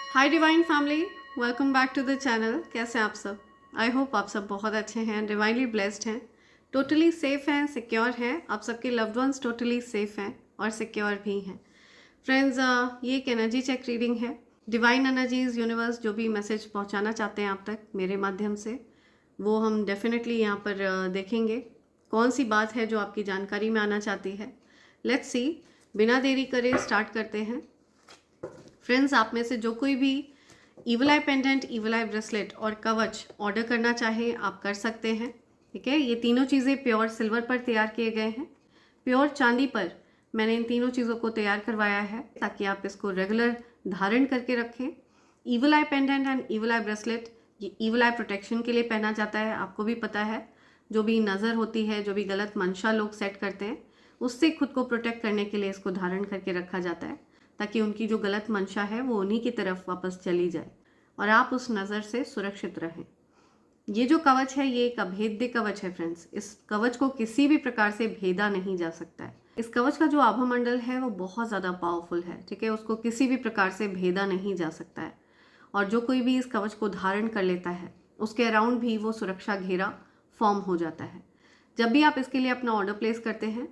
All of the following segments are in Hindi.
Hi divine family, welcome back to the channel. कैसे हैं आप सब? आई होप आप सब बहुत अच्छे हैं, डिवाइनली ब्लेस्ड हैं, टोटली सेफ हैं, सिक्योर हैं। आप सबके लव्ड वंस टोटली सेफ हैं और सिक्योर भी हैं। फ्रेंड्स, ये एक एनर्जी चेक रीडिंग है। डिवाइन एनर्जीज, यूनिवर्स जो भी मैसेज पहुंचाना चाहते हैं आप तक मेरे माध्यम से, वो हम डेफिनेटली यहाँ पर देखेंगे। कौन सी बात है जो आपकी जानकारी में आना चाहती है? Let's see. बिना देरी करे स्टार्ट करते हैं। फ्रेंड्स, आप में से जो कोई भी ईवल आई पेंडेंट, ईवल आई ब्रेसलेट और कवच ऑर्डर करना चाहे आप कर सकते हैं। ठीक है, ये तीनों चीज़ें प्योर सिल्वर पर तैयार किए गए हैं। प्योर चांदी पर मैंने इन तीनों चीज़ों को तैयार करवाया है ताकि आप इसको रेगुलर धारण करके रखें। Evil I pendant and evil I bracelet ये ईवल आई प्रोटेक्शन के लिए पहना जाता है। आपको भी पता है, जो भी नज़र होती है, जो भी गलत मंशा लोग सेट करते हैं, उससे खुद को प्रोटेक्ट करने के लिए इसको धारण करके रखा जाता है ताकि उनकी जो गलत मंशा है वो उन्हीं की तरफ वापस चली जाए और आप उस नज़र से सुरक्षित रहें। ये जो कवच है ये एक अभेद्य कवच है फ्रेंड्स। इस कवच को किसी भी प्रकार से भेदा नहीं जा सकता है। इस कवच का जो आभा मंडल है वो बहुत ज़्यादा पावरफुल है। ठीक है, उसको किसी भी प्रकार से भेदा नहीं जा सकता है और जो कोई भी इस कवच को धारण कर लेता है उसके अराउंड भी वो सुरक्षा घेरा फॉर्म हो जाता है। जब भी आप इसके लिए अपना ऑर्डर प्लेस करते हैं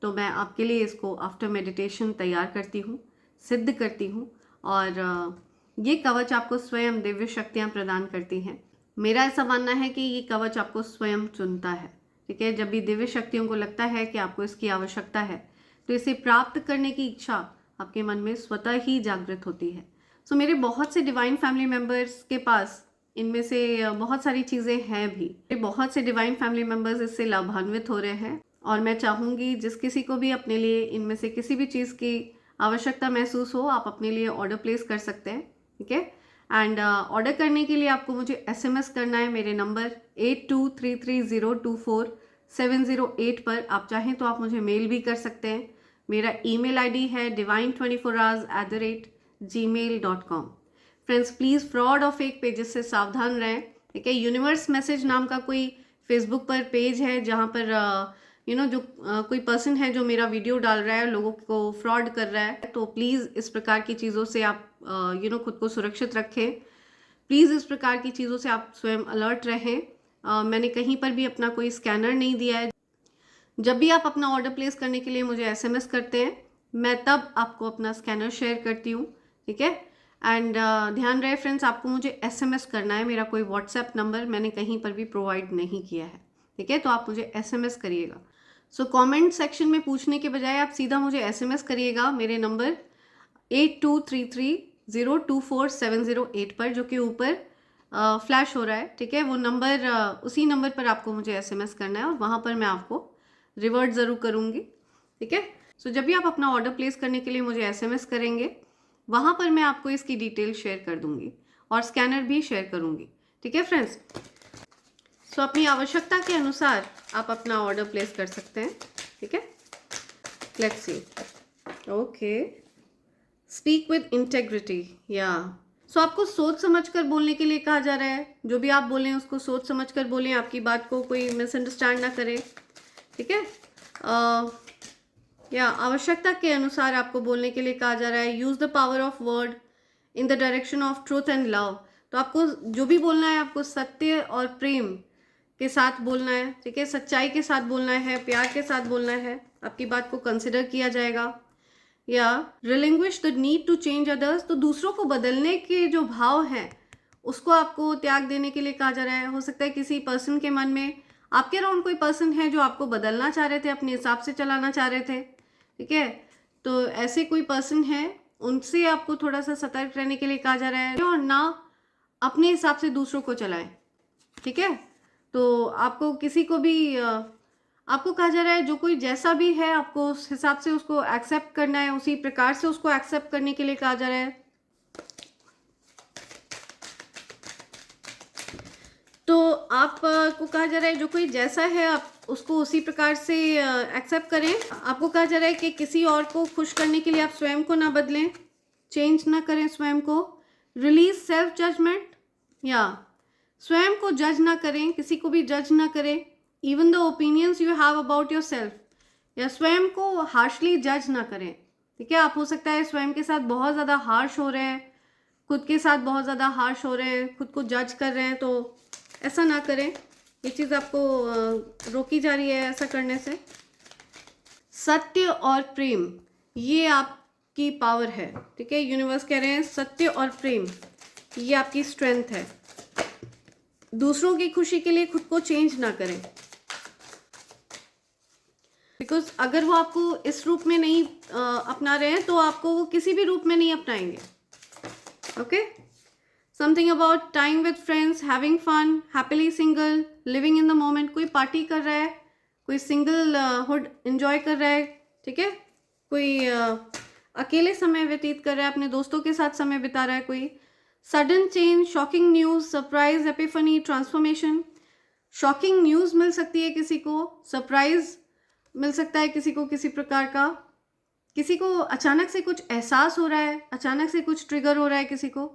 तो मैं आपके लिए इसको आफ्टर मेडिटेशन तैयार करती हूँ, सिद्ध करती हूँ और ये कवच आपको स्वयं दिव्य शक्तियाँ प्रदान करती हैं। मेरा ऐसा मानना है कि ये कवच आपको स्वयं चुनता है। ठीक है, जब भी दिव्य शक्तियों को लगता है कि आपको इसकी आवश्यकता है तो इसे प्राप्त करने की इच्छा आपके मन में स्वतः ही जागृत होती है। सो मेरे बहुत से डिवाइन फैमिली मेम्बर्स के पास इनमें से बहुत सारी चीज़ें हैं भी। बहुत से डिवाइन फैमिली मेम्बर्स इससे लाभान्वित हो रहे हैं और मैं चाहूँगी जिस किसी को भी अपने लिए इनमें से किसी भी चीज़ की आवश्यकता महसूस हो, आप अपने लिए ऑर्डर प्लेस कर सकते हैं। ठीक है, एंड ऑर्डर करने के लिए आपको मुझे एसएमएस करना है मेरे नंबर 8233024708 पर। आप चाहें तो आप मुझे मेल भी कर सकते हैं। मेरा ईमेल आईडी है divine24hours@gmail.com। फ्रेंड्स, प्लीज़ फ्रॉड और फेक पेजेस से सावधान रहें। ठीक है, यूनिवर्स मैसेज नाम का कोई फेसबुक पर पेज है जहाँ पर जो कोई पर्सन है जो मेरा वीडियो डाल रहा है, लोगों को फ्रॉड कर रहा है, तो प्लीज़ इस प्रकार की चीज़ों से आप खुद को सुरक्षित रखें। प्लीज़ इस प्रकार की चीज़ों से आप स्वयं अलर्ट रहें। मैंने कहीं पर भी अपना कोई स्कैनर नहीं दिया है। जब भी आप अपना ऑर्डर प्लेस करने के लिए मुझे एसएमएस करते हैं, मैं तब आपको अपना स्कैनर शेयर करती हूँ। ठीक है, एंड ध्यान रहे फ्रेंड्स, आपको मुझे एसएमएस करना है। मेरा कोई व्हाट्सएप नंबर मैंने कहीं पर भी प्रोवाइड नहीं किया है। ठीक है, तो आप मुझे एसएमएस करिएगा। सो कमेंट सेक्शन में पूछने के बजाय आप सीधा मुझे एसएमएस करिएगा मेरे नंबर 8233024708 पर, जो कि ऊपर फ्लैश हो रहा है। ठीक है, वो नंबर, उसी नंबर पर आपको मुझे एसएमएस करना है और वहाँ पर मैं आपको रिवर्ट ज़रूर करूँगी। ठीक है, सो जब भी आप अपना ऑर्डर प्लेस करने के लिए मुझे एसएमएस करेंगे, वहाँ पर मैं आपको इसकी डिटेल शेयर कर दूँगी और स्कैनर भी शेयर करूँगी। ठीक है फ्रेंड्स, सो अपनी आवश्यकता के अनुसार आप अपना ऑर्डर प्लेस कर सकते हैं। ठीक है, let's see. Okay, speak with integrity. या सो आपको सोच समझ कर बोलने के लिए कहा जा रहा है। जो भी आप बोलें उसको सोच समझ कर बोलें, आपकी बात को कोई मिसअंडरस्टैंड ना करे। ठीक है, या आवश्यकता के अनुसार आपको बोलने के लिए कहा जा रहा है। Use the power of word in the direction of truth and love. तो आपको जो भी बोलना है, आपको सत्य और प्रेम के साथ बोलना है। ठीक है, सच्चाई के साथ बोलना है, प्यार के साथ बोलना है। आपकी बात को कंसिडर किया जाएगा। या relinquish the need to change others. तो दूसरों को बदलने के जो भाव हैं उसको आपको त्याग देने के लिए कहा जा रहा है। हो सकता है किसी पर्सन के मन में, आपके अराउंड कोई पर्सन है जो आपको बदलना चाह रहे थे, अपने हिसाब से चलाना चाह रहे थे। ठीक है, तो ऐसे कोई पर्सन है, उनसे आपको थोड़ा सा सतर्क रहने के लिए कहा जा रहा है और ना अपने हिसाब से दूसरों को चलाएं। ठीक है, तो आपको किसी को भी आपको कहा जा रहा है जो कोई जैसा भी है आपको उस हिसाब से उसको एक्सेप्ट करना है, उसी प्रकार से उसको एक्सेप्ट करने के लिए कहा जा रहा है। तो आपको कहा जा रहा है जो कोई जैसा है आप उसको उसी प्रकार से एक्सेप्ट करें। आपको कहा जा रहा है कि किसी और को खुश करने के लिए आप स्वयं को ना बदलें, चेंज ना करें स्वयं को। Release self judgement. या स्वयं को जज ना करें, किसी को भी जज ना करें। Even the opinions you have about your self. या स्वयं को हार्शली जज ना करें। ठीक है, आप हो सकता है स्वयं के साथ बहुत ज़्यादा हार्श हो रहे हैं, खुद के साथ बहुत ज़्यादा हार्श हो रहे हैं, खुद को जज कर रहे हैं, तो ऐसा ना करें। ये चीज़ आपको रोकी जा रही है ऐसा करने से। सत्य और प्रेम, ये आपकी पावर है, ठीक है। यूनिवर्स कह रहे हैं सत्य और प्रेम ये आपकी स्ट्रेंथ है। दूसरों की खुशी के लिए खुद को चेंज ना करें, बिकॉज अगर वो आपको इस रूप में नहीं अपना रहे हैं तो आपको वो किसी भी रूप में नहीं अपनाएंगे। Okay, something about time with friends, having fun, happily single, living in the moment. कोई पार्टी कर रहा है, कोई सिंगल हुड एंजॉय कर रहा है, ठीक है। कोई अकेले समय व्यतीत कर रहा है, अपने दोस्तों के साथ समय बिता रहा है। कोई sudden change, shocking news, surprise, epiphany, transformation. Shocking news मिल सकती है किसी को, सरप्राइज मिल सकता है किसी को, किसी प्रकार का, किसी को अचानक से कुछ एहसास हो रहा है, अचानक से कुछ ट्रिगर हो रहा है, किसी को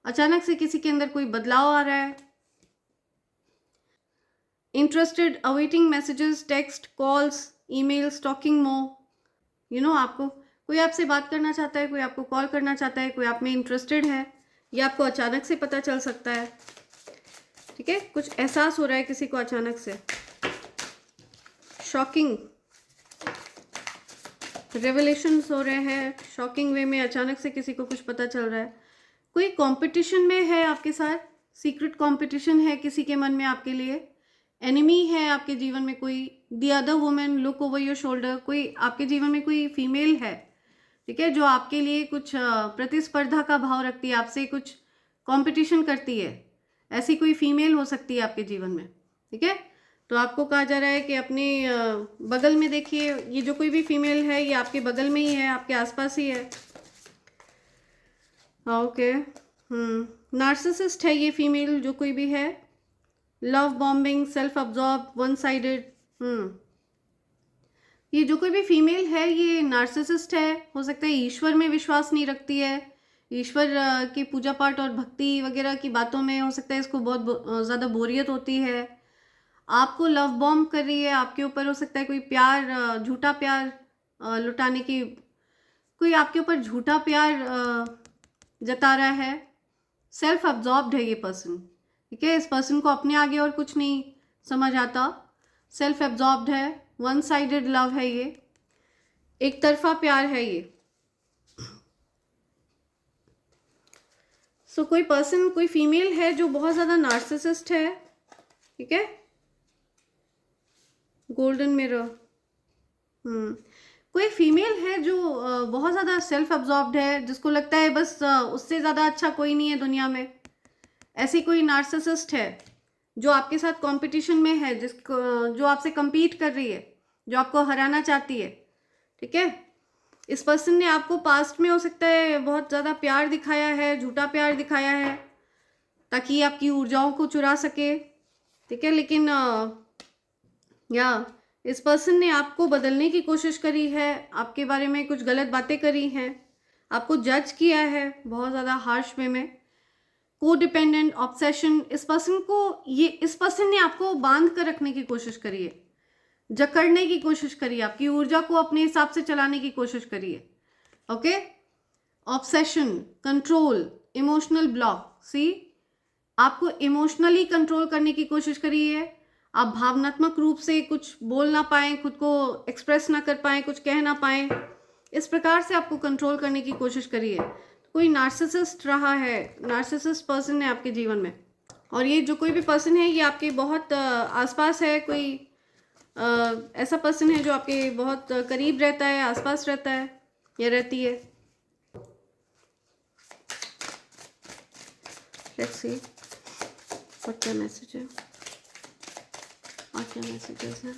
अचानक से किसी के अंदर कोई बदलाव आ रहा है। Interested, awaiting messages, text, calls, emails, talking मोर। आपको कोई आपसे बात करना चाहता है, कोई आपको कॉल करना चाहता है, कोई आप में इंटरेस्टेड है, ये आपको अचानक से पता चल सकता है, ठीक है। कुछ एहसास हो रहा है किसी को अचानक से। शॉकिंग रेवलेशंस हो रहे हैं, शॉकिंग वे में अचानक से किसी को कुछ पता चल रहा है। कोई कंपटीशन में है आपके साथ, सीक्रेट कंपटीशन है किसी के मन में आपके लिए। एनिमी है आपके जीवन में कोई, the other women, look over your shoulder. कोई आपके जीवन में कोई फीमेल है, ठीक है, जो आपके लिए कुछ प्रतिस्पर्धा का भाव रखती है, आपसे कुछ कंपटीशन करती है। ऐसी कोई फीमेल हो सकती है आपके जीवन में, ठीक है। तो आपको कहा जा रहा है कि अपने बगल में देखिए, ये जो कोई भी फीमेल है ये आपके बगल में ही है, आपके आसपास ही है। ओके, नार्सिसिस्ट है ये फीमेल जो कोई भी है। Love bombing, self absorb, one sided. ये जो कोई भी फीमेल है ये नार्सिसिस्ट है। हो सकता है ईश्वर में विश्वास नहीं रखती है, ईश्वर की पूजा पाठ और भक्ति वगैरह की बातों में हो सकता है इसको बहुत ज़्यादा बोरियत होती है। आपको लव बॉम्ब कर रही है आपके ऊपर। हो सकता है कोई प्यार, झूठा प्यार लुटाने की, कोई आपके ऊपर झूठा प्यार जता रहा है। सेल्फ अब्जॉर्ब्ड है ये पर्सन, ठीक है। इस पर्सन को अपने आगे और कुछ नहीं समझ आता, सेल्फ अब्जॉर्ब्ड है। वन साइडेड लव है ये, एक तरफा प्यार है ये। सो कोई पर्सन, कोई फीमेल है जो बहुत ज़्यादा नार्सिसिस्ट है, ठीक है। गोल्डन मिरर, कोई फीमेल है जो बहुत ज़्यादा सेल्फ अब्जॉर्ब्ड है, जिसको लगता है बस उससे ज़्यादा अच्छा कोई नहीं है दुनिया में। ऐसी कोई नार्सिसिस्ट है जो आपके साथ कंपटीशन में है, जो आपसे compete कर रही है, जो आपको हराना चाहती है, ठीक है। इस पर्सन ने आपको पास्ट में हो सकता है बहुत ज़्यादा प्यार दिखाया है, झूठा प्यार दिखाया है, ताकि आपकी ऊर्जाओं को चुरा सके, ठीक है। लेकिन इस पर्सन ने आपको बदलने की कोशिश करी है, आपके बारे में कुछ गलत बातें करी हैं, आपको जज किया है बहुत ज़्यादा हार्श वे में। को डिपेंडेंट, ऑब्सेशन, इस पर्सन ने आपको बांध कर रखने की कोशिश करी है, जकड़ने की कोशिश करी है, आपकी ऊर्जा को अपने हिसाब से चलाने की कोशिश करी है। Okay, obsession, control, emotional block. See, आपको इमोशनली कंट्रोल करने की कोशिश करी है। आप भावनात्मक रूप से कुछ बोल ना पाएँ, खुद को एक्सप्रेस ना कर पाएँ, कुछ कह ना पाएँ, इस प्रकार से आपको कंट्रोल करने की कोशिश करी है। कोई नार्सिसिस्ट रहा है, नार्सिसिस्ट पर्सन है आपके जीवन में, और ये जो कोई भी पर्सन है ये आपके बहुत आसपास है। कोई ऐसा पर्सन है जो आपके बहुत करीब रहता है, आसपास रहता है या रहती है। लेट्स सी व्हाट क्या मैसेज है और क्या मैसेजेस हैं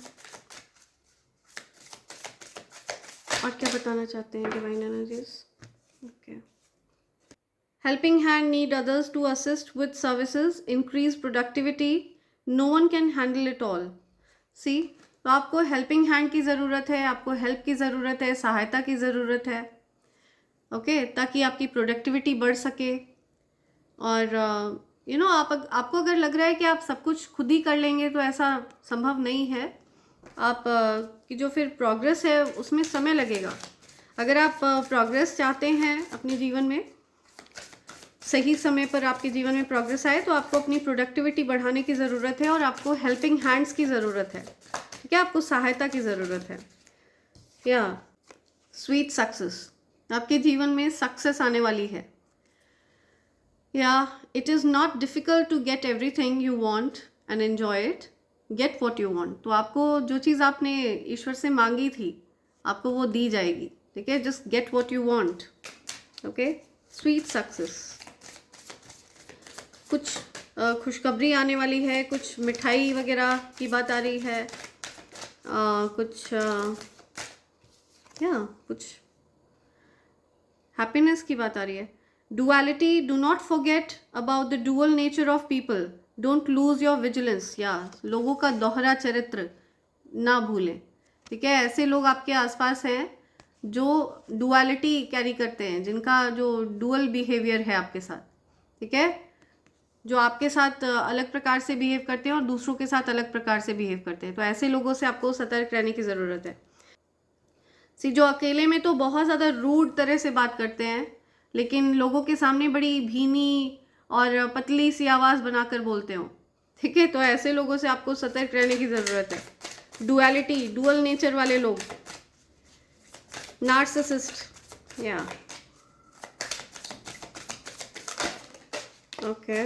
और क्या बताना चाहते हैं divine energies. Okay, helping hand, need others to assist with services, increase productivity, no one can handle it all. See, तो आपको हेल्पिंग हैंड की ज़रूरत है, आपको हेल्प की ज़रूरत है, सहायता की ज़रूरत है, ओके, ताकि आपकी प्रोडक्टिविटी बढ़ सके। और आपको अगर लग रहा है कि आप सब कुछ खुद ही कर लेंगे तो ऐसा संभव नहीं है। आप की जो फिर प्रोग्रेस है उसमें समय लगेगा। अगर आप प्रोग्रेस चाहते हैं अपने जीवन में, सही समय पर आपके जीवन में प्रोग्रेस आए, तो आपको अपनी प्रोडक्टिविटी बढ़ाने की ज़रूरत है और आपको हेल्पिंग हैंड्स की ज़रूरत है, ठीक है, आपको सहायता की ज़रूरत है। या स्वीट सक्सेस, आपके जीवन में सक्सेस आने वाली है। या it is not difficult to get everything you want and enjoy it, get what you want. तो आपको जो चीज़ आपने ईश्वर से मांगी थी आपको वो दी जाएगी, ठीक है, just get what you want. Okay, sweet success. कुछ खुशखबरी आने वाली है, कुछ मिठाई वगैरह की बात आ रही है, कुछ हैप्पीनेस की बात आ रही है। Duality, do not forget about the dual nature of people, don't lose your vigilance. या लोगों का दोहरा चरित्र ना भूलें, ठीक है। ऐसे लोग आपके आसपास हैं जो डुअलिटी कैरी करते हैं, जिनका जो डुअल बिहेवियर है आपके साथ, ठीक है, जो आपके साथ अलग प्रकार से बिहेव करते हैं और दूसरों के साथ अलग प्रकार से बिहेव करते हैं। तो ऐसे लोगों से आपको सतर्क रहने की ज़रूरत है। जो अकेले में तो बहुत ज़्यादा रूड तरह से बात करते हैं, लेकिन लोगों के सामने बड़ी भीनी और पतली सी आवाज़ बनाकर बोलते हो, ठीक है, तो ऐसे लोगों से आपको सतर्क रहने की ज़रूरत है। डुअलिटी, डुअल नेचर वाले लोग, नार्सिसिस्ट। या ओके,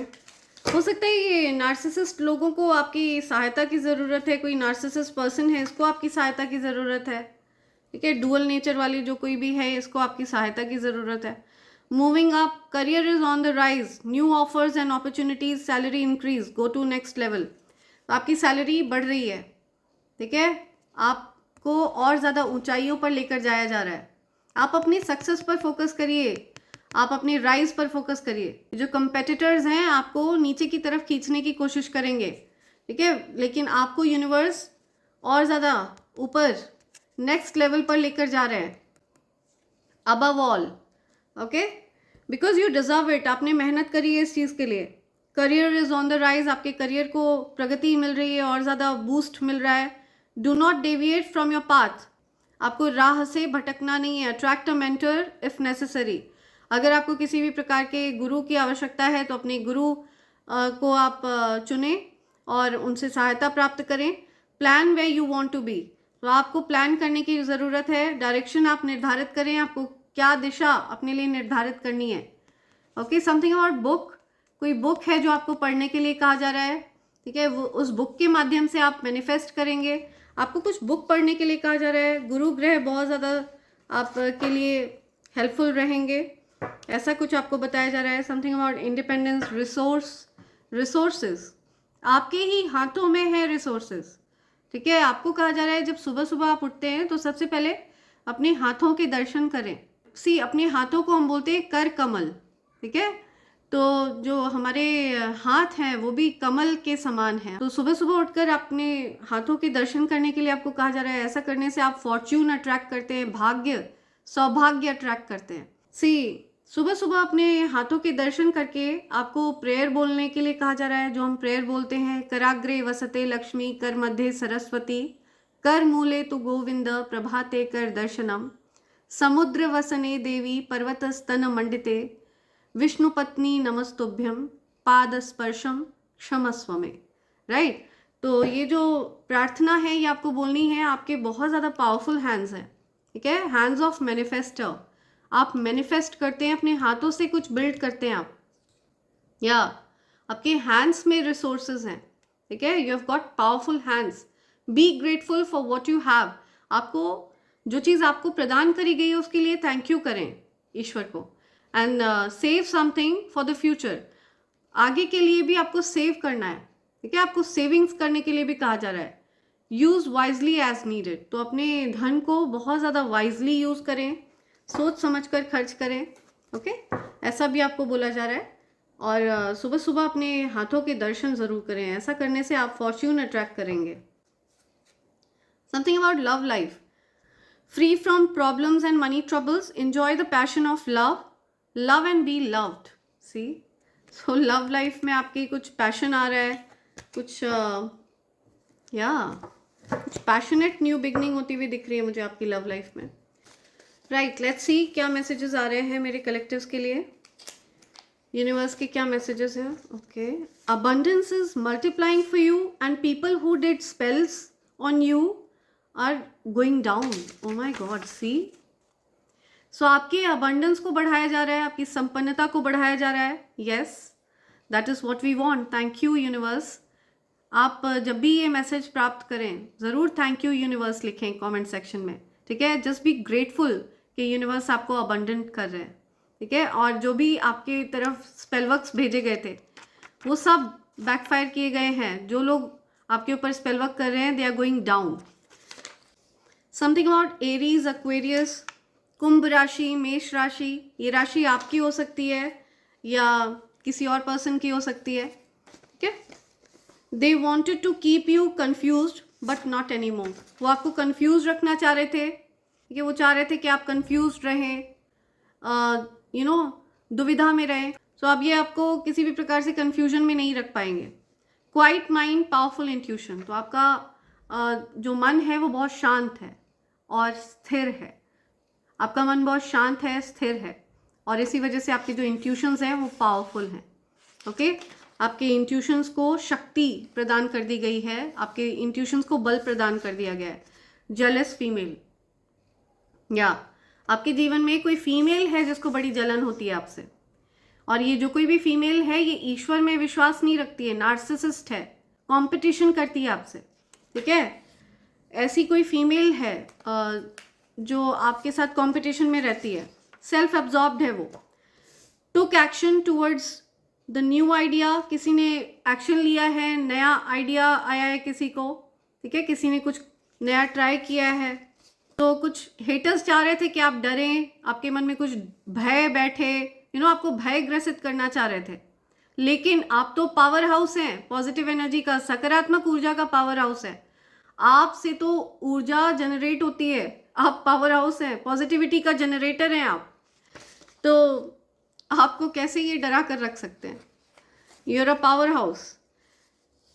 हो सकता है ये नार्सिसिस्ट लोगों को आपकी सहायता की ज़रूरत है। कोई नार्सिसिस्ट पर्सन है, इसको आपकी सहायता की ज़रूरत है, ठीक है। डुअल नेचर वाली जो कोई भी है, इसको आपकी सहायता की ज़रूरत है। Moving up, career is on the rise, new offers and opportunities, salary increase, go to next level. तो आपकी सैलरी बढ़ रही है, ठीक है, आपको और ज़्यादा ऊंचाइयों पर लेकर जाया जा रहा है। आप अपनी सक्सेस पर फोकस करिए, आप अपनी राइज पर फोकस करिए। जो कंपेटिटर्स हैं आपको नीचे की तरफ खींचने की कोशिश करेंगे, ठीक है, लेकिन आपको यूनिवर्स और ज़्यादा ऊपर नेक्स्ट लेवल पर लेकर जा रहे हैं, above all, okay, because you deserve it. आपने मेहनत करी है इस चीज़ के लिए। Career is on the rise, आपके करियर को प्रगति मिल रही है और ज़्यादा बूस्ट मिल रहा है। Do not deviate from your path, आपको राह से भटकना नहीं है। Attract a mentor if necessary, अगर आपको किसी भी प्रकार के गुरु की आवश्यकता है तो अपने गुरु को आप चुनें और उनसे सहायता प्राप्त करें। Plan way you want to be, तो आपको प्लान करने की ज़रूरत है। डायरेक्शन आप निर्धारित करें, आपको क्या दिशा अपने लिए निर्धारित करनी है। ओके, समथिंग अबाउट बुक, कोई बुक है जो आपको पढ़ने के लिए कहा जा रहा है, ठीक है, वो उस बुक के माध्यम से आप मैनिफेस्ट करेंगे। आपको कुछ बुक पढ़ने के लिए कहा जा रहा है। गुरु ग्रह बहुत ज़्यादा आपके लिए हेल्पफुल रहेंगे, ऐसा कुछ आपको बताया जा रहा है। समथिंग अबाउट इंडिपेंडेंस, रिसोर्सेज, आपके ही हाथों में है रिसोर्सेज, ठीक है। आपको कहा जा रहा है जब सुबह सुबह आप उठते हैं तो सबसे पहले अपने हाथों के दर्शन करें। अपने हाथों को हम बोलते हैं कर कमल, ठीक है, तो जो हमारे हाथ हैं वो भी कमल के समान हैं। तो सुबह सुबह उठकर अपने हाथों के दर्शन करने के लिए आपको कहा जा रहा है। ऐसा करने से आप फॉर्च्यून अट्रैक्ट करते हैं, भाग्य, सौभाग्य अट्रैक्ट करते हैं। सुबह सुबह अपने हाथों के दर्शन करके आपको प्रेयर बोलने के लिए कहा जा रहा है, जो हम प्रेयर बोलते हैं। कराग्रे वसते लक्ष्मी, कर मध्य सरस्वती, कर मूले तु गोविंद, प्रभाते कर दर्शनम, समुद्र वसने देवी, पर्वत स्तन मंडिते, विष्णु पत्नी नमस्तुभ्यम, पाद स्पर्शम क्षमस्व में। राइट, तो ये जो प्रार्थना है ये आपको बोलनी है। आपके बहुत ज़्यादा पावरफुल हैंड्स हैं, ठीक है, हैंड्स ऑफ मैनिफेस्टर। आप मैनिफेस्ट करते हैं, अपने हाथों से कुछ बिल्ड करते हैं आप, या आपके हैंड्स में रिसोर्सेज हैं, ठीक है, you have got powerful hands. Be grateful for what you have. आपको जो चीज़ आपको प्रदान करी गई है उसके लिए थैंक यू करें ईश्वर को। And save something for the future, आगे के लिए भी आपको सेव करना है, ठीक है, आपको सेविंग्स करने के लिए भी कहा जा रहा है। यूज़ वाइजली एज नीडेड, तो अपने धन को बहुत ज़्यादा वाइजली यूज़ करें, सोच समझ कर खर्च करें, ओके, ऐसा भी आपको बोला जा रहा है। और सुबह सुबह अपने हाथों के दर्शन ज़रूर करें, ऐसा करने से आप फॉर्च्यून अट्रैक्ट करेंगे। Something about love life, free from problems and money troubles, enjoy the passion of love, love and be loved. So love life में आपकी कुछ पैशन आ रहा है, कुछ कुछ पैशनेट न्यू बिगनिंग होती हुई दिख रही है मुझे आपकी लव लाइफ में। राइट, लेट्स सी क्या मैसेजेस आ रहे हैं मेरे कलेक्टिव्स के लिए। यूनिवर्स के क्या मैसेजेस हैं? Okay, abundance is multiplying for you and people who did spells on you are going down. Oh my God, see. So आपके अबंडेंस को बढ़ाया जा रहा है, आपकी संपन्नता को बढ़ाया जा रहा है। Yes, that is what we want. Thank you universe. आप जब भी ये मैसेज प्राप्त करें ज़रूर थैंक यू यूनिवर्स लिखें कमेंट सेक्शन में, ठीक है। जस्ट बी ग्रेटफुल कि यूनिवर्स आपको अबंडेंट कर रहे हैं, ठीक है। और जो भी आपकी तरफ स्पेलवर्क्स भेजे गए थे वो सब बैकफायर किए गए हैं। जो लोग आपके ऊपर स्पेलवर्क कर रहे हैं they are going down. Something about Aries, Aquarius, Kumbh राशि, मेष राशि। ये राशि आपकी हो सकती है या किसी और पर्सन की हो सकती है, ठीक है। They wanted to keep you confuse but not anymore. वो आपको कन्फ्यूज रखना चाह रहे थे, ठीक है। वो चाह रहे थे कि आप कन्फ्यूज रहें, दुविधा में रहें। सो अब ये आपको किसी भी प्रकार से कन्फ्यूजन में नहीं रख पाएंगे। Quite mind, powerful intuition. तो आपका जो मन है वो बहुत शांत है और स्थिर है। आपका मन बहुत शांत है, स्थिर है, और इसी वजह से आपके जो इंट्यूशंस हैं वो पावरफुल हैं, ओके। आपके इंट्यूशंस को शक्ति प्रदान कर दी गई है, आपके इंट्यूशंस को बल प्रदान कर दिया गया है। जेलस फीमेल, या आपके जीवन में कोई फीमेल है जिसको बड़ी जलन होती है आपसे, और ये जो कोई भी फीमेल है ये ईश्वर में विश्वास नहीं रखती है, नार्सिसिस्ट है, कंपटीशन करती है आपसे, ठीक है। ऐसी कोई फीमेल है जो आपके साथ कंपटीशन में रहती है, सेल्फ एब्जॉर्ब्ड है वो। Took action towards the new idea. किसी ने एक्शन लिया है, नया आइडिया आया है किसी को, ठीक है। किसी ने कुछ नया ट्राई किया है। तो कुछ हेटर्स चाह रहे थे कि आप डरें, आपके मन में कुछ भय बैठे, आपको भय ग्रसित करना चाह रहे थे। लेकिन आप तो पावर हाउस हैं, पॉजिटिव एनर्जी का, सकारात्मक ऊर्जा का पावर हाउस है। आपसे तो ऊर्जा जनरेट होती है, आप पावर हाउस हैं, पॉजिटिविटी का जनरेटर हैं आप। तो आपको कैसे ये डरा कर रख सकते हैं? You are a powerhouse.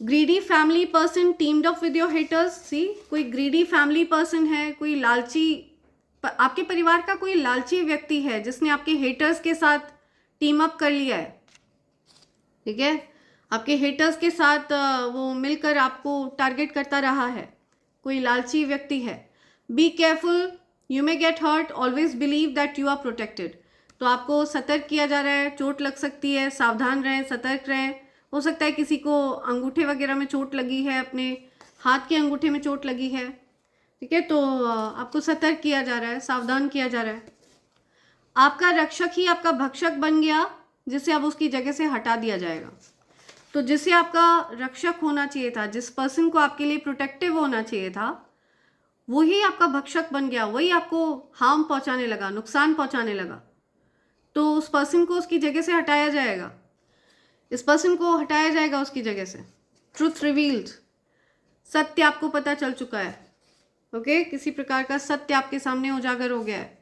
Greedy family person teamed up with your haters. See, कोई ग्रीडी फैमिली पर्सन है, कोई लालची, आपके परिवार का कोई लालची व्यक्ति है जिसने आपके हेटर्स के साथ टीम अप कर लिया है, ठीक है। आपके हेटर्स के साथ वो मिलकर आपको टारगेट करता रहा है, कोई लालची व्यक्ति है। Be careful, you may get hurt, always believe that you are protected. तो आपको सतर्क किया जा रहा है, चोट लग सकती है, सावधान रहें, सतर्क रहें। हो सकता है किसी को अंगूठे वगैरह में चोट लगी है, अपने हाथ के अंगूठे में चोट लगी है, ठीक है। तो आपको सतर्क किया जा रहा है, सावधान किया जा रहा है। आपका रक्षक ही आपका भक्षक बन गया, जिसे अब उसकी जगह से हटा दिया जाएगा। तो जिसे आपका रक्षक होना चाहिए था, जिस पर्सन को आपके लिए प्रोटेक्टिव होना चाहिए था, वही आपका भक्षक बन गया, वही आपको हार्म पहुंचाने लगा, नुकसान पहुंचाने लगा। तो उस पर्सन को उसकी जगह से हटाया जाएगा, इस पर्सन को हटाया जाएगा उसकी जगह से। ट्रुथ रिवील्ड, सत्य आपको पता चल चुका है, ओके। किसी प्रकार का सत्य आपके सामने उजागर हो गया है।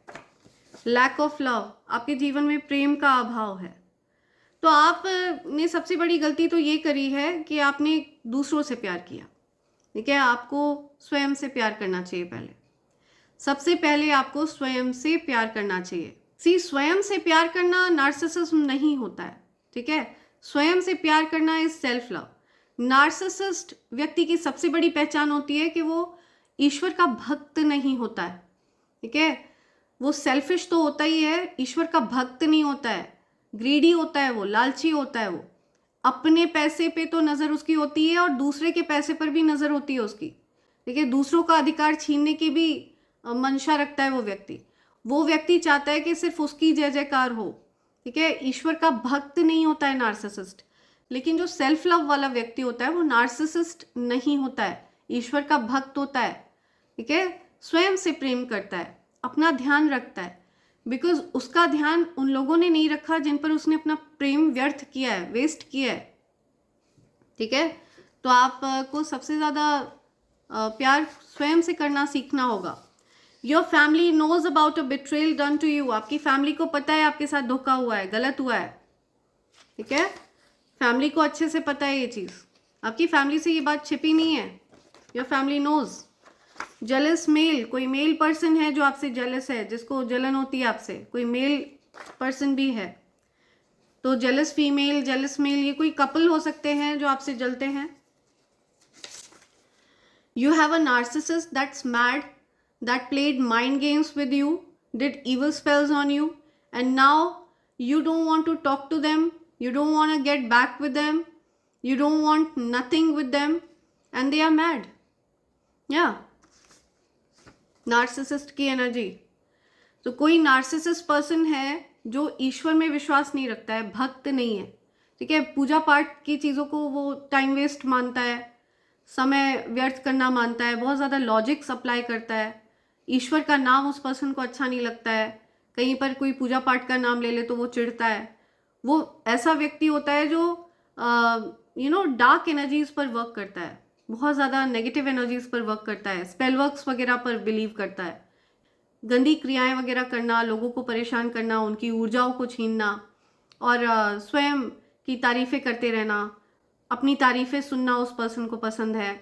लैक ऑफ लव, आपके जीवन में प्रेम का अभाव है। तो आपने सबसे बड़ी गलती तो ये करी है कि आपने दूसरों से प्यार किया, ठीक है। आपको स्वयं से प्यार करना चाहिए पहले, सबसे पहले आपको स्वयं से प्यार करना चाहिए। सी, स्वयं से प्यार करना नार्सिसिज्म नहीं होता है, ठीक है। स्वयं से प्यार करना इज सेल्फ लव। नार्सिसिस्ट व्यक्ति की सबसे बड़ी पहचान होती है कि वो ईश्वर का भक्त नहीं होता है, ठीक है। वो सेल्फिश तो होता ही है, ईश्वर का भक्त नहीं होता है, ग्रीडी होता है, वो लालची होता है। वो अपने पैसे पे तो नज़र उसकी होती है और दूसरे के पैसे पर भी नज़र होती है उसकी, ठीक है। दूसरों का अधिकार छीनने की भी मंशा रखता है वो व्यक्ति। वो व्यक्ति चाहता है कि सिर्फ उसकी जय जयकार हो, ठीक है। ईश्वर का भक्त नहीं होता है नार्सिसिस्ट। लेकिन जो सेल्फ लव वाला व्यक्ति होता है वो नार्सिसिस्ट नहीं होता है, ईश्वर का भक्त होता है, ठीक है। स्वयं से प्रेम करता है, अपना ध्यान रखता है, बिकॉज उसका ध्यान उन लोगों ने नहीं रखा जिन पर उसने अपना प्रेम व्यर्थ किया है, वेस्ट किया है, ठीक है। तो आपको सबसे ज़्यादा प्यार स्वयं से करना सीखना होगा। Your family knows about a betrayal done to you. आपकी फैमिली को पता है आपके साथ धोखा हुआ है, गलत हुआ है, ठीक है। फैमिली को अच्छे से पता है ये चीज़, आपकी फैमिली से ये बात छिपी नहीं है। Your family knows. Jealous male, कोई मेल पर्सन है जो आपसे जेलस है, जिसको जलन होती है आपसे, कोई मेल पर्सन भी है। तो जेलस फीमेल, जेलस मेल, ये कोई कपल हो सकते हैं जो आपसे जलते हैं. You have a narcissist that's mad, that played mind games with you, did evil spells on you, and now you don't want to talk to them, you don't want to get back with them, you don't want nothing with them, and they are mad. Yeah. Narcissist की एनर्जी. तो कोई नार्सिसिस्ट पर्सन है जो ईश्वर में विश्वास नहीं रखता है, भक्त नहीं है, ठीक है, पूजा पाठ की चीज़ों को वो टाइम वेस्ट मानता है, समय व्यर्थ करना मानता है, बहुत ज़्यादा लॉजिक सप्लाई करता है, ईश्वर का नाम उस पर्सन को अच्छा नहीं लगता है, कहीं पर कोई पूजा पाठ का नाम ले ले तो वो चिढ़ता है. वो ऐसा व्यक्ति होता है जो डार्क एनर्जीज पर वर्क करता है, बहुत ज़्यादा नेगेटिव एनर्जीज पर वर्क करता है, स्पेल वर्क्स वगैरह पर बिलीव करता है, गंदी क्रियाएं वगैरह करना, लोगों को परेशान करना, उनकी ऊर्जाओं को छीनना और स्वयं की तारीफ़ें करते रहना, अपनी तारीफ़ें सुनना उस पर्सन को पसंद है.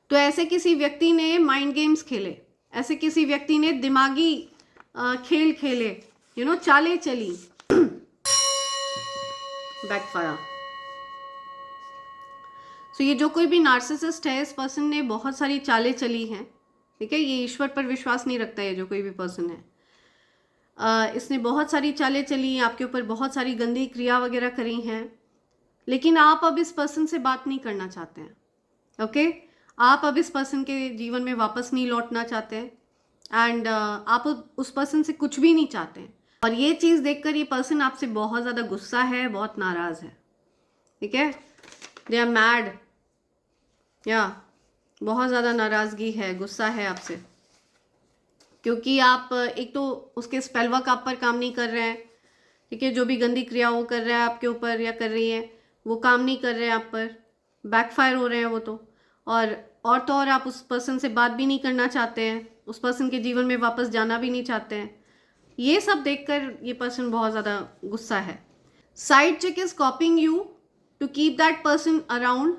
तो ऐसे किसी व्यक्ति ने माइंड गेम्स खेले, ऐसे किसी व्यक्ति ने दिमागी खेल खेले, चालें चली, बैकफायर. सो ये जो कोई भी नार्सिसिस्ट है, इस पर्सन ने बहुत सारी चालें चली हैं, ठीक है. ये ईश्वर पर विश्वास नहीं रखता है जो कोई भी पर्सन है. इसने बहुत सारी चालें चली, आपके ऊपर बहुत सारी गंदी क्रिया वगैरह करी हैं, लेकिन आप अब इस पर्सन से बात नहीं करना चाहते हैं. ओके, आप अब इस पर्सन के जीवन में वापस नहीं लौटना चाहते हैं एंड आप उस पर्सन से कुछ भी नहीं चाहते हैं. और ये चीज़ देखकर ये पर्सन आपसे बहुत ज़्यादा गुस्सा है, बहुत नाराज़ है, ठीक है. दे आर मैड, या बहुत ज़्यादा नाराज़गी है, गुस्सा है आपसे, क्योंकि आप एक तो उसके स्पेल वर्क आप पर काम नहीं कर रहे हैं, ठीक है. जो भी गंदी क्रिया वो कर रहा है आपके ऊपर या कर रही है, वो काम नहीं कर रहे हैं आप पर, बैकफायर हो रहे हैं वो तो. और आप उस पर्सन से बात भी नहीं करना चाहते हैं, उस पर्सन के जीवन में वापस जाना भी नहीं चाहते हैं. ये सब देखकर ये पर्सन बहुत ज़्यादा गुस्सा है. Side chick is copying you to keep that person around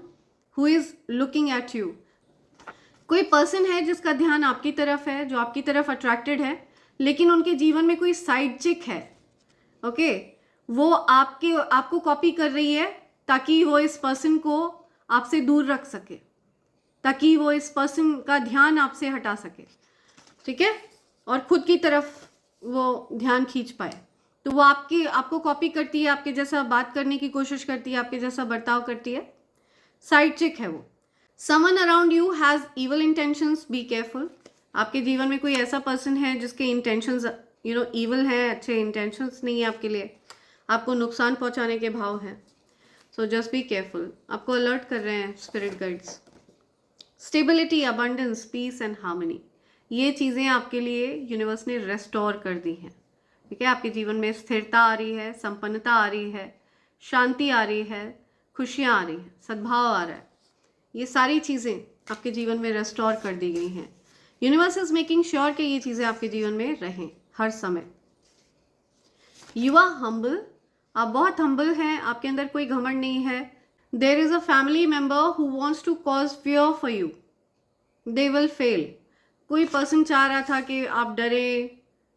who is looking at you. कोई पर्सन है जिसका ध्यान आपकी तरफ है, जो आपकी तरफ अट्रैक्टेड है, लेकिन उनके जीवन में कोई साइड चिक है, ओके. वो आपको कॉपी कर रही है ताकि वो इस पर्सन को आपसे दूर रख सके, ताकि वो इस पर्सन का ध्यान आपसे हटा सके, ठीक है, और खुद की तरफ वो ध्यान खींच पाए. तो वो आपको कॉपी करती है, आपके जैसा बात करने की कोशिश करती है, आपके जैसा बर्ताव करती है. साइड चिक है वो. Someone around you has evil intentions, be careful. आपके जीवन में कोई ऐसा पर्सन है जिसके इंटेंशंस इवल हैं, अच्छे इंटेंशंस नहीं है आपके लिए, आपको नुकसान पहुंचाने के भाव हैं. So just be careful. आपको अलर्ट कर रहे हैं spirit guides. Stability, abundance, peace and harmony, ये चीज़ें आपके लिए यूनिवर्स ने रेस्टोर कर दी हैं, ठीक है. आपके जीवन में स्थिरता आ रही है, संपन्नता आ रही है, शांति आ रही है, खुशियाँ आ रही हैं, सद्भाव आ रहा है. ये सारी चीज़ें आपके जीवन में रेस्टोर कर दी गई हैं. यूनिवर्स इज मेकिंग श्योर कि ये चीज़ें आपके जीवन में रहें हर समय. यू आर हम्बल, आप बहुत हम्बल हैं, आपके अंदर कोई घमंड नहीं है. There is a family member who wants to cause fear for you, they will fail. कोई पर्सन चाह रहा था कि आप डरें,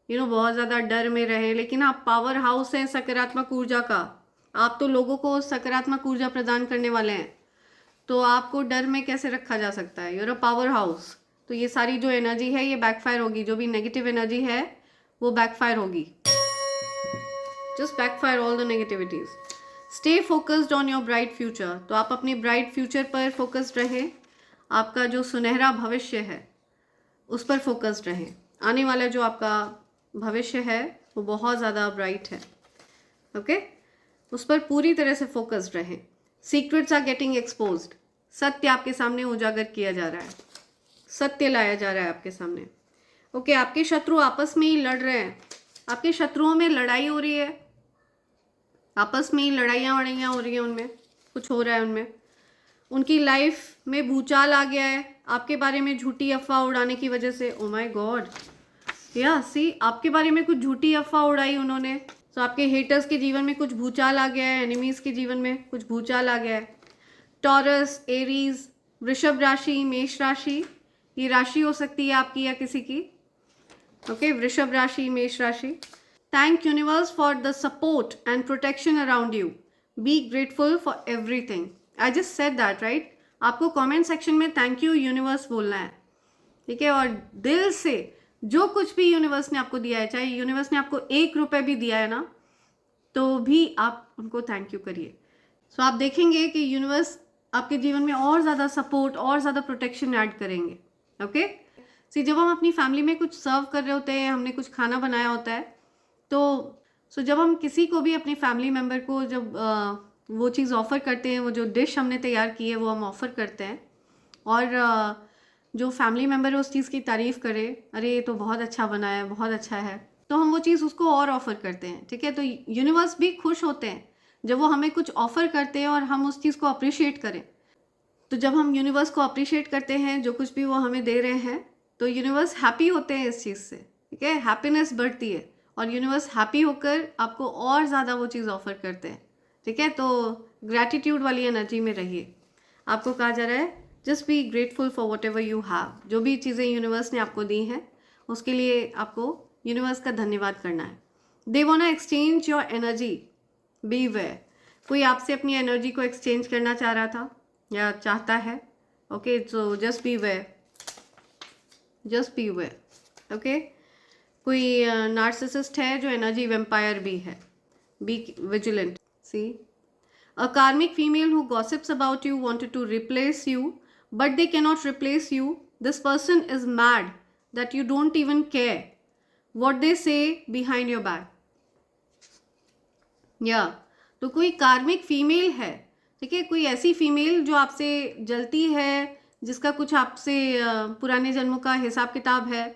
बहुत ज़्यादा डर में रहें, लेकिन आप पावर हाउस हैं सकारात्मक ऊर्जा का. आप तो लोगों को सकारात्मक ऊर्जा प्रदान करने वाले हैं, तो आपको डर में कैसे रखा जा सकता है. You're a power house. तो ये सारी जो एनर्जी है ये बैकफायर होगी, जो भी नेगेटिव एनर्जी है वो बैकफायर होगी. Just backfire all the negativities. Stay focused on your bright future. तो आप अपने ब्राइट फ्यूचर पर फोकस्ड रहें, आपका जो सुनहरा भविष्य है उस पर फोकस्ड रहें. आने वाला जो आपका भविष्य है वो बहुत ज़्यादा ब्राइट है, ओके. उस पर पूरी तरह से फोकस्ड रहें. Secrets are getting exposed. सत्य आपके सामने उजागर किया जा रहा है, सत्य लाया जा रहा है आपके सामने, ओके. आपके शत्रु आपस में ही लड़ रहे हैं, आपके शत्रुओं में लड़ाई हो रही है, आपस में ही लड़ाइयाँ वड़ाइयाँ हो रही हैं, उनमें कुछ हो रहा है, उनमें उनकी लाइफ में भूचाल आ गया है आपके बारे में झूठी अफवाह उड़ाने की वजह से. ओ माय गॉड, या सी आपके बारे में कुछ झूठी अफवाह उड़ाई उन्होंने. तो आपके हेटर्स के जीवन में कुछ भूचाल आ गया है, एनिमीज के जीवन में कुछ भूचाल आ गया है. टॉरस, एरीज, वृषभ राशि, मेष राशि, ये राशि हो सकती है आपकी या किसी की, ओके. वृषभ राशि, मेष राशि. Thank universe for the support and protection around you. Be grateful for everything. I just said that right. आपको कमेंट सेक्शन में थैंक यू यूनिवर्स बोलना है, ठीक है, और दिल से जो कुछ भी यूनिवर्स ने आपको दिया है, चाहे यूनिवर्स ने आपको 1 रुपये भी दिया है ना, तो भी आप उनको थैंक यू करिए। सो आप देखेंगे कि यूनिवर्स आपके जीवन में और ज़्यादा सपोर्ट और ज़्यादा प्रोटेक्शन ऐड करेंगे। ओके सी, जब हम अपनी फैमिली में कुछ सर्व कर रहे होते हैं, हमने कुछ खाना बनाया होता है, तो जब हम किसी को भी अपनी फैमिली मेम्बर को जब वो चीज़ ऑफ़र करते हैं, वो जो डिश हमने तैयार की है वो हम ऑफ़र करते हैं, और जो फैमिली मेम्बर है उस चीज़ की तारीफ़ करे, अरे ये तो बहुत अच्छा बना है, बहुत अच्छा है, तो हम वो चीज़ उसको और ऑफ़र करते हैं, ठीक है। तो यूनिवर्स भी खुश होते हैं जब वो हमें कुछ ऑफ़र करते हैं और हम उस चीज़ को अप्रिशिएट करें। तो जब हम यूनिवर्स को अप्रिशिएट करते हैं जो कुछ भी वो हमें दे रहे हैं, तो यूनिवर्स हैप्पी होते हैं इस चीज़ से, ठीक है, हैप्पीनेस बढ़ती है और यूनिवर्स हैप्पी होकर आपको और ज़्यादा वो चीज़ ऑफ़र करते हैं, ठीक है। तो ग्रैटिट्यूड वाली एनर्जी में रहिए। आपको कहा जा रहा है just be grateful for what ever you have. जो भी चीज़ें यूनिवर्स ने आपको दी हैं उसके लिए आपको यूनिवर्स का धन्यवाद करना है। They want exchange your energy, be aware. कोई आपसे अपनी एनर्जी को एक्सचेंज करना चाह रहा था या चाहता है, okay, so just be aware, just be aware, okay. कोई नार्सिसिस्ट है जो एनर्जी वेम्पायर भी है, be vigilant. See, a karmic female who gossips about you wanted to replace you, but they cannot replace you. This person is mad that you don't even care what they say behind your back. या तो कोई कार्मिक फीमेल है, ठीक है, कोई ऐसी फीमेल जो आपसे जलती है, जिसका कुछ आपसे पुराने जन्मों का हिसाब किताब है,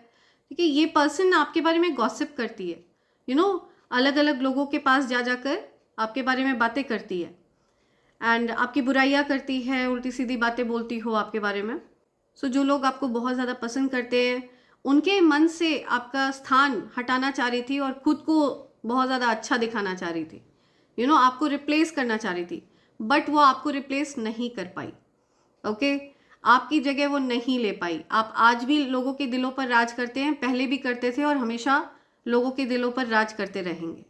ठीक है। ये पर्सन आपके बारे में गॉसिप करती है, यू नो, अलग अलग लोगों के पास जा जाकर आपके बारे में बातें करती है एंड आपकी बुराइयाँ करती है, उल्टी सीधी बातें बोलती हो आपके बारे में। सो जो लोग आपको बहुत ज़्यादा पसंद करते हैं उनके मन से आपका स्थान हटाना चाह रही थी और खुद को बहुत ज़्यादा अच्छा दिखाना चाह रही थी, यू नो, आपको रिप्लेस करना चाह रही थी, बट वो आपको रिप्लेस नहीं कर पाई, ओके। आपकी जगह वो नहीं ले पाई। आप आज भी लोगों के दिलों पर राज करते हैं, पहले भी करते थे और हमेशा लोगों के दिलों पर राज करते रहेंगे।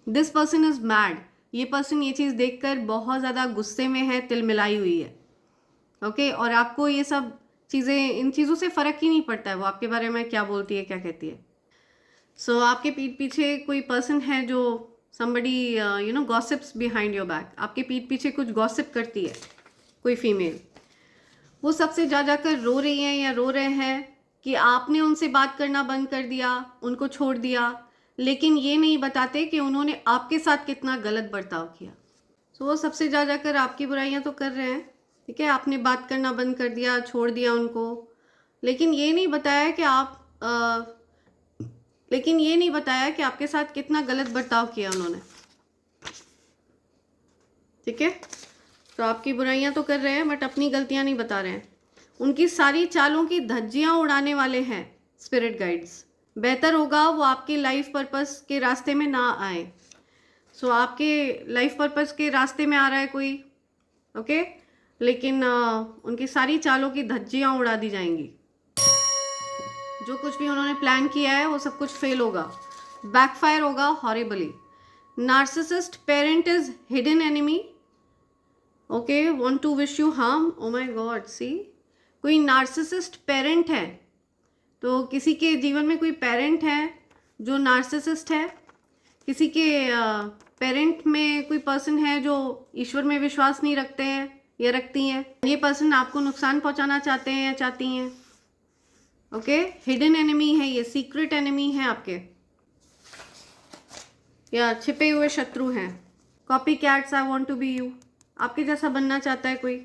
This person is mad. ये पर्सन ये चीज़ देखकर बहुत ज़्यादा गुस्से में है, तिलमिलाई हुई है, ओके। और आपको ये सब चीज़ें, इन चीज़ों से फ़र्क ही नहीं पड़ता है वो आपके बारे में क्या बोलती है, क्या कहती है। सो आपके पीठ पीछे कोई पर्सन है जो somebody you know gossips behind your back. आपके पीठ पीछे कुछ गॉसिप करती है कोई फीमेल। वो सबसे जा जाकर रो रही हैं या रो रहे हैं कि आपने उनसे बात करना बंद कर दिया, उनको छोड़ दिया, लेकिन ये नहीं बताते कि उन्होंने आपके साथ कितना गलत बर्ताव किया। सो वो सबसे जा जाकर आपकी बुराइयां तो कर रहे हैं, ठीक है, आपने बात करना बंद कर दिया, छोड़ दिया उनको, लेकिन ये नहीं बताया कि आपके साथ कितना गलत बर्ताव किया उन्होंने, ठीक है। तो आपकी बुराइयां तो कर रहे हैं बट अपनी गलतियां नहीं बता रहे हैं। उनकी सारी चालों की धज्जियां उड़ाने वाले हैं स्पिरिट गाइड्स। बेहतर होगा वो आपके लाइफ पर्पस के रास्ते में ना आए। सो आपके लाइफ पर्पस के रास्ते में आ रहा है कोई, ओके, लेकिन उनकी सारी चालों की धज्जियां उड़ा दी जाएंगी। जो कुछ भी उन्होंने प्लान किया है वो सब कुछ फेल होगा, बैकफायर होगा horribly. Narcissist parent is hidden enemy, okay, want to wish you harm. Oh my God, see, कोई नार्सिसिस्ट पेरेंट है, तो किसी के जीवन में कोई पेरेंट है जो नार्सिसिस्ट है, किसी के पेरेंट में कोई पर्सन है जो ईश्वर में विश्वास नहीं रखते हैं या रखती हैं। ये पर्सन आपको नुकसान पहुंचाना चाहते हैं या चाहती हैं, ओके। हिडन एनिमी है, ये सीक्रेट एनिमी है आपके, या छिपे हुए शत्रु हैं। Copycats, I want to be you, आपके जैसा बनना चाहता है कोई।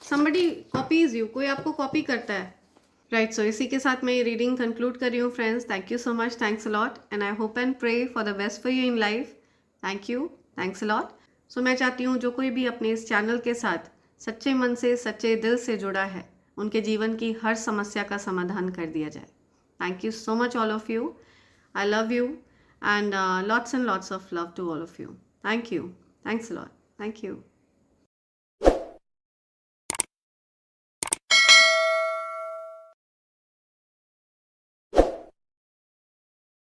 somebody copies you, कोई आपको कॉपी करता है, राइट। सो इसी के साथ मैं ये रीडिंग कंक्लूड कर रही हूँ friends. Thank you so much, thanks a lot, and I hope and pray for the best for you in life. Thank you, thanks a lot. So मैं चाहती हूँ जो कोई भी अपने इस चैनल के साथ सच्चे मन से, सच्चे दिल से जुड़ा है, उनके जीवन की हर समस्या का समाधान कर दिया जाए। Thank you so much all of you, I love you, and lots and lots of love to all of you. Thank you, thanks a lot, thank you.